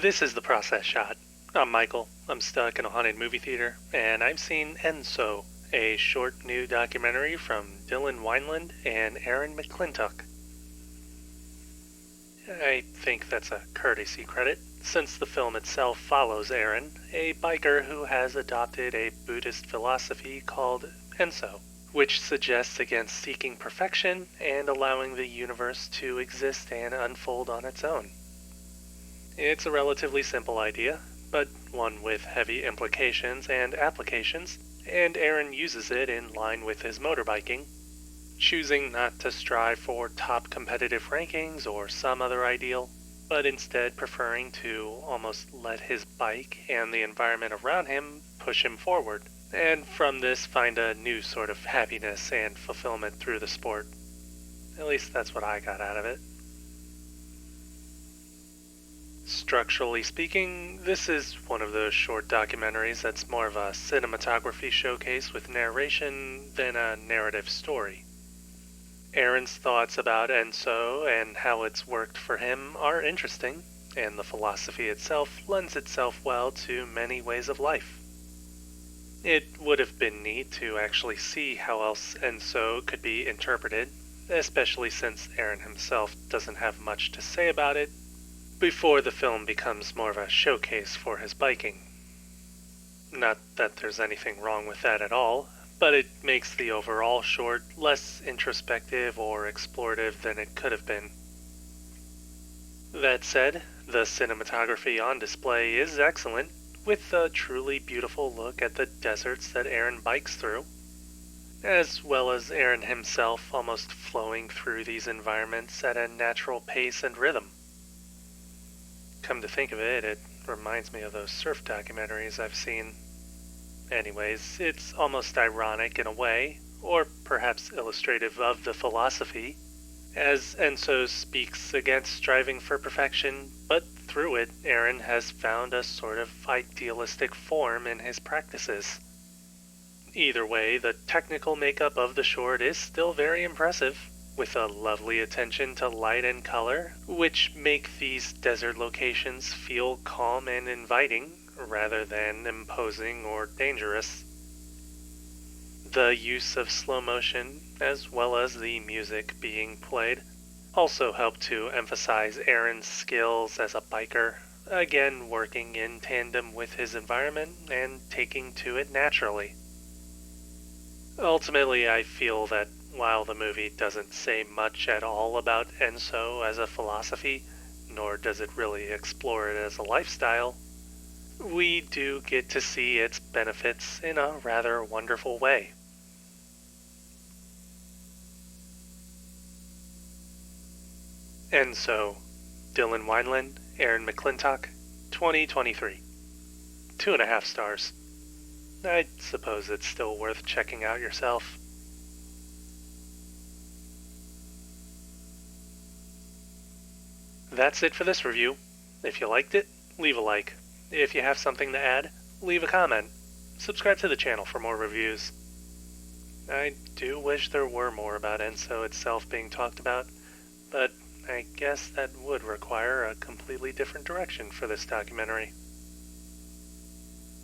This is the process shot. I'm Michael. I'm stuck in a haunted movie theater, and I've seen Ensō, a short new documentary from Dylan Wineland and Aaron McClintock. I think that's a courtesy credit, since the film itself follows Aaron, a biker who has adopted a Buddhist philosophy called Ensō, which suggests against seeking perfection and allowing the universe to exist and unfold on its own. It's a relatively simple idea, but one with heavy implications and applications, and Aaron uses it in line with his motorbiking, choosing not to strive for top competitive rankings or some other ideal, but instead preferring to almost let his bike and the environment around him push him forward, and from this find a new sort of happiness and fulfillment through the sport. At least that's what I got out of it. Structurally speaking, this is one of those short documentaries that's more of a cinematography showcase with narration than a narrative story. Aaron's thoughts about Ensō and how it's worked for him are interesting, and the philosophy itself lends itself well to many ways of life. It would have been neat to actually see how else Ensō could be interpreted, especially since Aaron himself doesn't have much to say about it, before the film becomes more of a showcase for his biking. Not that there's anything wrong with that at all, but it makes the overall short less introspective or explorative than it could have been. That said, the cinematography on display is excellent, with a truly beautiful look at the deserts that Aaron bikes through, as well as Aaron himself almost flowing through these environments at a natural pace and rhythm. Come to think of it, it reminds me of those surf documentaries I've seen. Anyways, it's almost ironic in a way, or perhaps illustrative of the philosophy, as Ensō speaks against striving for perfection, but through it, Aaron has found a sort of idealistic form in his practices. Either way, the technical makeup of the short is still very impressive, with a lovely attention to light and color, which make these desert locations feel calm and inviting, rather than imposing or dangerous. The use of slow motion, as well as the music being played, also help to emphasize Aaron's skills as a biker, again working in tandem with his environment and taking to it naturally. Ultimately, I feel that while the movie doesn't say much at all about Ensō as a philosophy, nor does it really explore it as a lifestyle, we do get to see its benefits in a rather wonderful way. Ensō, Dylan Wineland, Aaron McClintock, 2023. 2.5 stars. I suppose it's still worth checking out yourself. That's it for this review. If you liked it, leave a like. If you have something to add, leave a comment. Subscribe to the channel for more reviews. I do wish there were more about Ensō itself being talked about, but I guess that would require a completely different direction for this documentary.